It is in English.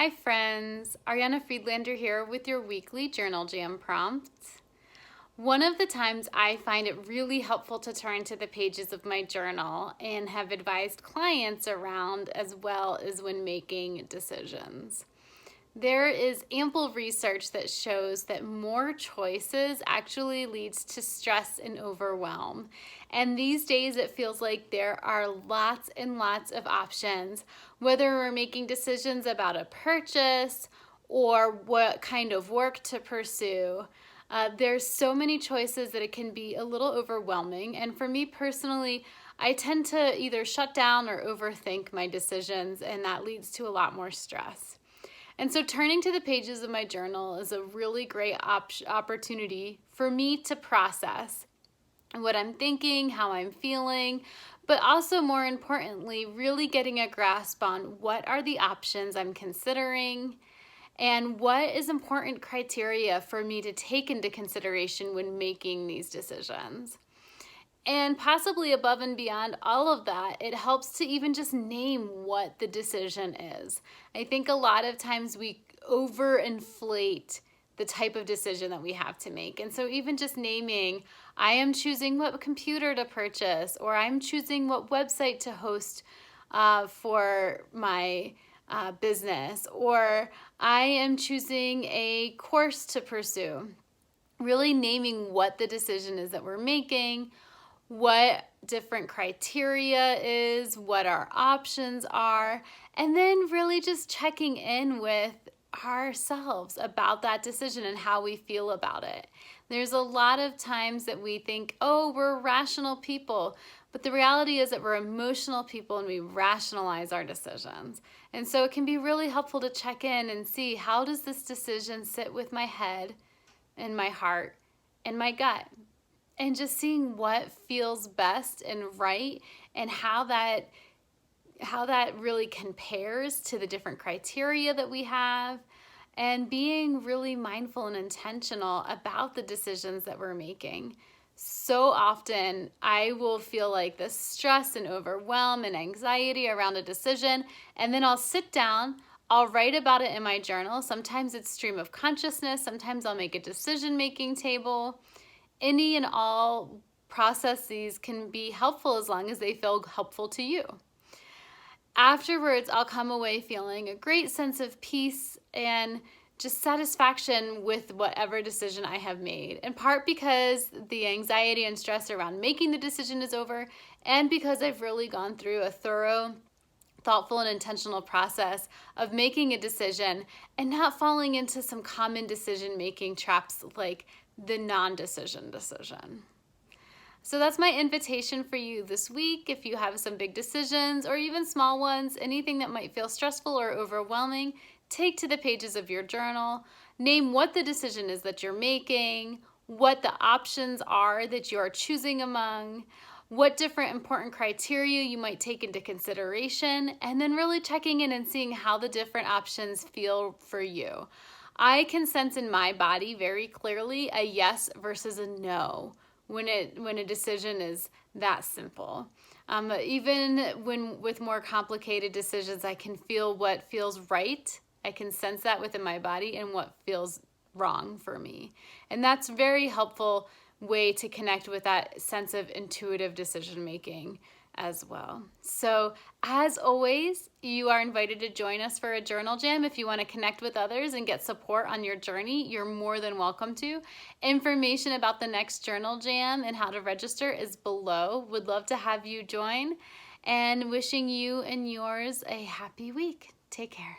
Hi friends, Ariana Friedlander here with your weekly Journal Jam prompt. One of the times I find it really helpful to turn to the pages of my journal and have advised clients around as well as when making decisions. There is ample research that shows that more choices actually leads to stress and overwhelm. And these days it feels like there are lots and lots of options, whether we're making decisions about a purchase or what kind of work to pursue. There's so many choices that it can be a little overwhelming. And for me personally, I tend to either shut down or overthink my decisions, and that leads to a lot more stress. And so turning to the pages of my journal is a really great opportunity for me to process what I'm thinking, how I'm feeling, but also more importantly, really getting a grasp on what are the options I'm considering and what is important criteria for me to take into consideration when making these decisions. And possibly above and beyond all of that, it helps to even just name what the decision is. I think a lot of times we overinflate the type of decision that we have to make. And so even just naming, I am choosing what computer to purchase, or I'm choosing what website to host for my business, or I am choosing a course to pursue. Really naming what the decision is that we're making, what different criteria is, what our options are, and then really just checking in with ourselves about that decision and how we feel about it. There's a lot of times that we think, oh, we're rational people, but the reality is that we're emotional people and we rationalize our decisions. And so it can be really helpful to check in and see, how does this decision sit with my head and my heart and my gut? And just seeing what feels best and right, and how that really compares to the different criteria that we have, and being really mindful and intentional about the decisions that we're making. So often I will feel like this stress and overwhelm and anxiety around a decision, and then I'll sit down, I'll write about it in my journal. Sometimes it's stream of consciousness, sometimes I'll make a decision-making table. Any and all processes can be helpful as long as they feel helpful to you. Afterwards, I'll come away feeling a great sense of peace and just satisfaction with whatever decision I have made, in part because the anxiety and stress around making the decision is over, and because I've really gone through a thorough, thoughtful and intentional process of making a decision and not falling into some common decision-making traps like the non-decision decision. So that's my invitation for you this week. If you have some big decisions or even small ones, anything that might feel stressful or overwhelming, take to the pages of your journal. Name what the decision is that you're making, what the options are that you are choosing among, what different important criteria you might take into consideration, and then really checking in and seeing how the different options feel for you. I can sense in my body very clearly a yes versus a no when a decision is that simple. Even when with more complicated decisions, I can feel what feels right. I can sense that within my body, and what feels wrong for me. And that's a very helpful way to connect with that sense of intuitive decision making as well. So as always, you are invited to join us for a journal jam. If you want to connect with others and get support on your journey, you're more than welcome to. Information about the next journal jam and how to register is below. Would love to have you join, and wishing you and yours a happy week. Take care.